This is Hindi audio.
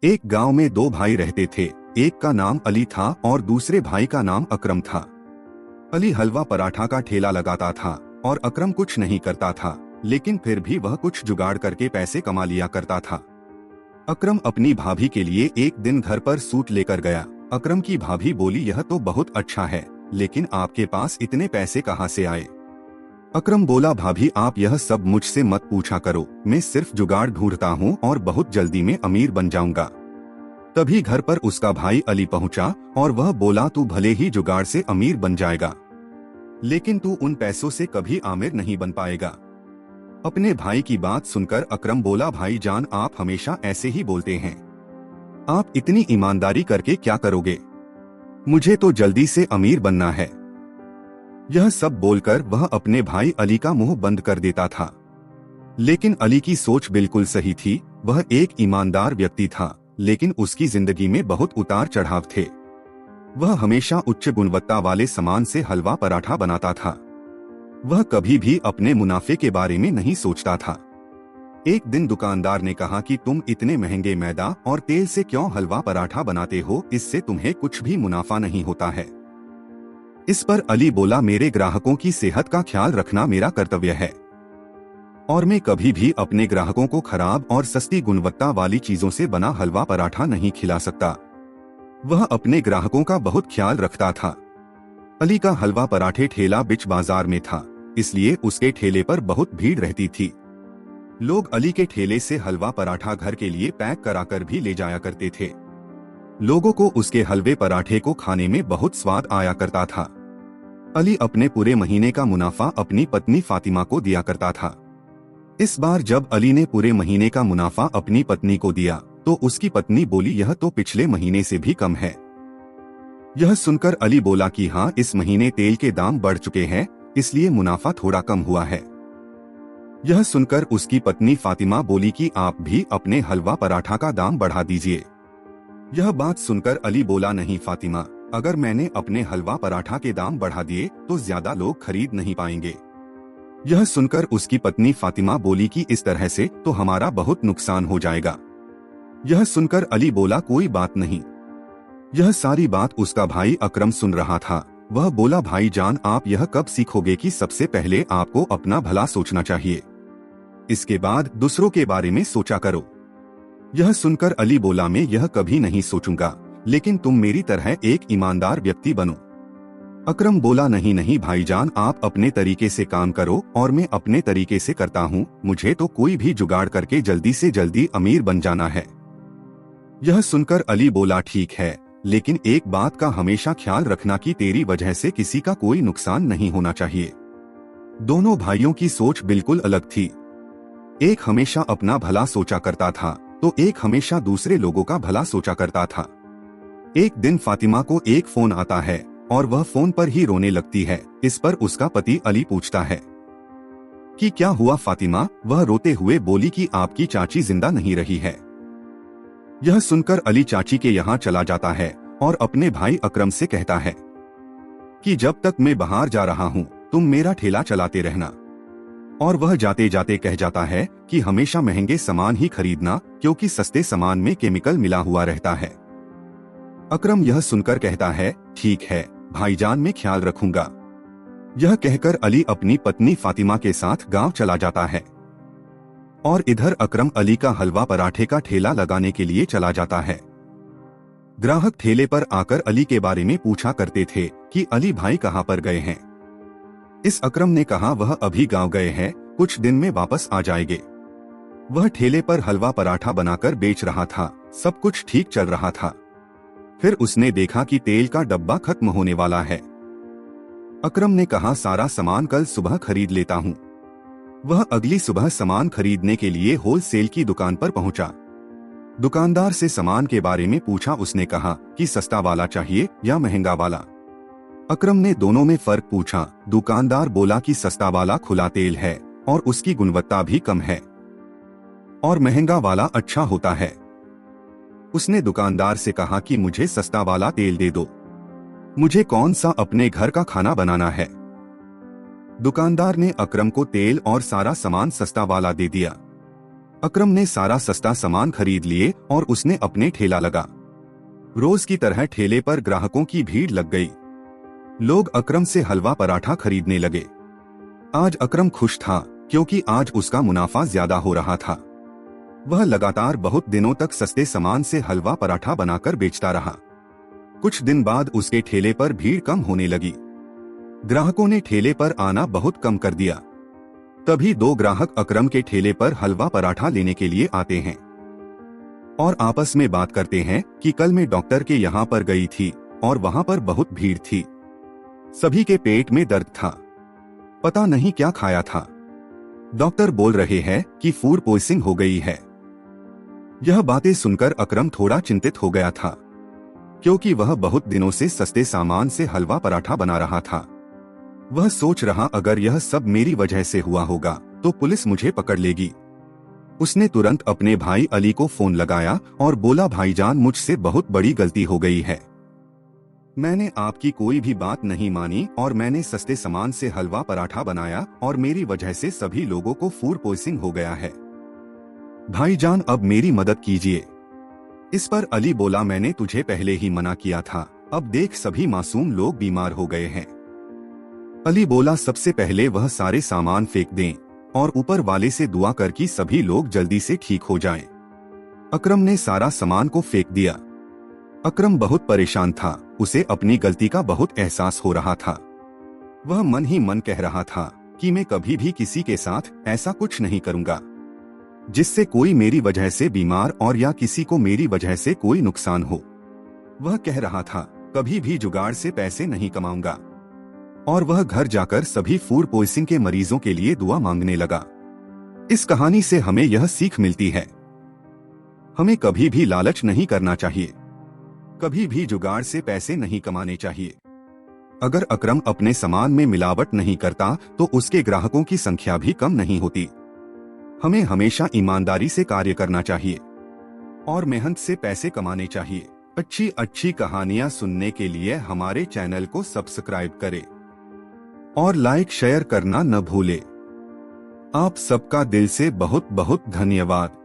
एक गांव में दो भाई रहते थे। एक का नाम अली था और दूसरे भाई का नाम अकरम था। अली हलवा पराठा का ठेला लगाता था और अकरम कुछ नहीं करता था, लेकिन फिर भी वह कुछ जुगाड़ करके पैसे कमा लिया करता था। अकरम अपनी भाभी के लिए एक दिन घर पर सूट लेकर गया। अकरम की भाभी बोली, यह तो बहुत अच्छा है, लेकिन आपके पास इतने पैसे कहाँ से आए? अकरम बोला, भाभी आप यह सब मुझसे मत पूछा करो, मैं सिर्फ जुगाड़ ढूंढता हूँ और बहुत जल्दी में अमीर बन जाऊंगा। तभी घर पर उसका भाई अली पहुंचा और वह बोला, तू भले ही जुगाड़ से अमीर बन जाएगा, लेकिन तू उन पैसों से कभी आमिर नहीं बन पाएगा। अपने भाई की बात सुनकर अकरम बोला, भाई जान आप हमेशा ऐसे ही बोलते हैं, आप इतनी ईमानदारी करके क्या करोगे? मुझे तो जल्दी से अमीर बनना है। यह सब बोलकर वह अपने भाई अली का मुंह बंद कर देता था। लेकिन अली की सोच बिल्कुल सही थी। वह एक ईमानदार व्यक्ति था, लेकिन उसकी जिंदगी में बहुत उतार चढ़ाव थे। वह हमेशा उच्च गुणवत्ता वाले सामान से हलवा पराठा बनाता था। वह कभी भी अपने मुनाफे के बारे में नहीं सोचता था। एक दिन दुकानदार ने कहा कि तुम इतने महंगे मैदा और तेल से क्यों हलवा पराठा बनाते हो? इससे तुम्हें कुछ भी मुनाफा नहीं होता है। इस पर अली बोला, मेरे ग्राहकों की सेहत का ख्याल रखना मेरा कर्तव्य है और मैं कभी भी अपने ग्राहकों को खराब और सस्ती गुणवत्ता वाली चीजों से बना हलवा पराठा नहीं खिला सकता। वह अपने ग्राहकों का बहुत ख्याल रखता था। अली का हलवा पराठे ठेला बिच बाजार में था, इसलिए उसके ठेले पर बहुत भीड़ रहती थी। लोग अली के ठेले से हलवा पराठा घर के लिए पैक कराकर भी ले जाया करते थे। लोगों को उसके हलवे पराठे को खाने में बहुत स्वाद आया करता था। अली अपने पूरे महीने का मुनाफा अपनी पत्नी फातिमा को दिया करता था। इस बार जब अली ने पूरे महीने का मुनाफा अपनी पत्नी को दिया तो उसकी पत्नी बोली, यह तो पिछले महीने से भी कम है। यह सुनकर अली बोला कि हाँ, इस महीने तेल के दाम बढ़ चुके हैं, इसलिए मुनाफा थोड़ा कम हुआ है। यह सुनकर उसकी पत्नी फातिमा बोली कि आप भी अपने हलवा पराठा का दाम बढ़ा दीजिए। यह बात सुनकर अली बोला, नहीं फातिमा, अगर मैंने अपने हलवा पराठा के दाम बढ़ा दिए तो ज्यादा लोग खरीद नहीं पाएंगे। यह सुनकर उसकी पत्नी फातिमा बोली कि इस तरह से तो हमारा बहुत नुकसान हो जाएगा। यह सुनकर अली बोला, कोई बात नहीं। यह सारी बात उसका भाई अकरम सुन रहा था। वह बोला, भाई जान आप यह कब सीखोगे कि सबसे पहले आपको अपना भला सोचना चाहिए, इसके बाद दूसरों के बारे में सोचा करो। यह सुनकर अली बोला, मैं यह कभी नहीं सोचूंगा, लेकिन तुम मेरी तरह एक ईमानदार व्यक्ति बनो। अकरम बोला, नहीं नहीं भाईजान, आप अपने तरीके से काम करो और मैं अपने तरीके से करता हूँ। मुझे तो कोई भी जुगाड़ करके जल्दी से जल्दी अमीर बन जाना है। यह सुनकर अली बोला, ठीक है, लेकिन एक बात का हमेशा ख्याल रखना कि तेरी वजह से किसी का कोई नुकसान नहीं होना चाहिए। दोनों भाइयों की सोच बिल्कुल अलग थी। एक हमेशा अपना भला सोचा करता था तो एक हमेशा दूसरे लोगों का भला सोचा करता था। एक दिन फातिमा को एक फोन आता है और वह फोन पर ही रोने लगती है। इस पर उसका पति अली पूछता है कि क्या हुआ फातिमा? वह रोते हुए बोली कि आपकी चाची जिंदा नहीं रही है। यह सुनकर अली चाची के यहाँ चला जाता है और अपने भाई अकरम से कहता है कि जब तक मैं बाहर जा रहा हूँ तुम मेरा ठेला चलाते रहना। और वह जाते जाते कह जाता है कि हमेशा महंगे सामान ही खरीदना, क्योंकि सस्ते सामान में केमिकल मिला हुआ रहता है। अकरम यह सुनकर कहता है, ठीक है भाईजान, मैं ख्याल रखूंगा। यह कहकर अली अपनी पत्नी फातिमा के साथ गांव चला जाता है और इधर अकरम अली का हलवा पराठे का ठेला लगाने के लिए चला जाता है। ग्राहक ठेले पर आकर अली के बारे में पूछा करते थे कि अली भाई कहाँ पर गए हैं। इस अकरम ने कहा, वह अभी गांव गए हैं, कुछ दिन में वापस आ जाएंगे। वह ठेले पर हलवा पराठा बनाकर बेच रहा था। सब कुछ ठीक चल रहा था। फिर उसने देखा कि तेल का डब्बा खत्म होने वाला है। अकरम ने कहा, सारा सामान कल सुबह खरीद लेता हूँ। वह अगली सुबह सामान खरीदने के लिए होलसेल की दुकान पर पहुंचा। दुकानदार से सामान के बारे में पूछा। उसने कहा कि सस्ता वाला चाहिए या महंगा वाला। अकरम ने दोनों में फर्क पूछा। दुकानदार बोला कि सस्ता वाला खुला तेल है और उसकी गुणवत्ता भी कम है और महंगा वाला अच्छा होता है। उसने दुकानदार से कहा कि मुझे सस्ता वाला तेल दे दो, मुझे कौन सा अपने घर का खाना बनाना है। दुकानदार ने अकरम को तेल और सारा सामान सस्ता वाला दे दिया। अकरम ने सारा सस्ता सामान खरीद लिए और उसने अपने ठेला लगा। रोज की तरह ठेले पर ग्राहकों की भीड़ लग गई। लोग अकरम से हलवा पराठा खरीदने लगे। आज अकरम खुश था क्योंकि आज उसका मुनाफा ज्यादा हो रहा था। वह लगातार बहुत दिनों तक सस्ते सामान से हलवा पराठा बनाकर बेचता रहा। कुछ दिन बाद उसके ठेले पर भीड़ कम होने लगी। ग्राहकों ने ठेले पर आना बहुत कम कर दिया। तभी दो ग्राहक अकरम के ठेले पर हलवा पराठा लेने के लिए आते हैं और आपस में बात करते हैं कि कल मैं डॉक्टर के यहाँ पर गई थी और वहाँ पर बहुत भीड़ थी। सभी के पेट में दर्द था, पता नहीं क्या खाया था। डॉक्टर बोल रहे हैं कि फूड पॉइजनिंग हो गई है। यह बातें सुनकर अकरम थोड़ा चिंतित हो गया था क्योंकि वह बहुत दिनों से सस्ते सामान से हलवा पराठा बना रहा था। वह सोच रहा अगर यह सब मेरी वजह से हुआ होगा तो पुलिस मुझे पकड़ लेगी। उसने तुरंत अपने भाई अली को फोन लगाया और बोला, भाईजान मुझसे बहुत बड़ी गलती हो गई है। मैंने आपकी कोई भी बात नहीं मानी और मैंने सस्ते सामान से हलवा पराठा बनाया और मेरी वजह से सभी लोगों को फूड पॉइजनिंग हो गया है। भाईजान अब मेरी मदद कीजिए। इस पर अली बोला, मैंने तुझे पहले ही मना किया था, अब देख सभी मासूम लोग बीमार हो गए हैं। अली बोला, सबसे पहले वह सारे सामान फेंक दें और ऊपर वाले से दुआ कर कि सभी लोग जल्दी से ठीक हो जाएं। अकरम ने सारा सामान को फेंक दिया। अकरम बहुत परेशान था, उसे अपनी गलती का बहुत एहसास हो रहा था। वह मन ही मन कह रहा था कि मैं कभी भी किसी के साथ ऐसा कुछ नहीं करूंगा जिससे कोई मेरी वजह से बीमार और या किसी को मेरी वजह से कोई नुकसान हो। वह कह रहा था कभी भी जुगाड़ से पैसे नहीं कमाऊंगा और वह घर जाकर सभी फूड पॉइजनिंग के मरीजों के लिए दुआ मांगने लगा। इस कहानी से हमें यह सीख मिलती है, हमें कभी भी लालच नहीं करना चाहिए, कभी भी जुगाड़ से पैसे नहीं कमाने चाहिए। अगर अकरम अपने सामान में मिलावट नहीं करता तो उसके ग्राहकों की संख्या भी कम नहीं होती। हमें हमेशा ईमानदारी से कार्य करना चाहिए और मेहनत से पैसे कमाने चाहिए। अच्छी अच्छी कहानियां सुनने के लिए हमारे चैनल को सब्सक्राइब करें और लाइक शेयर करना न भूलें। आप सबका दिल से बहुत बहुत धन्यवाद।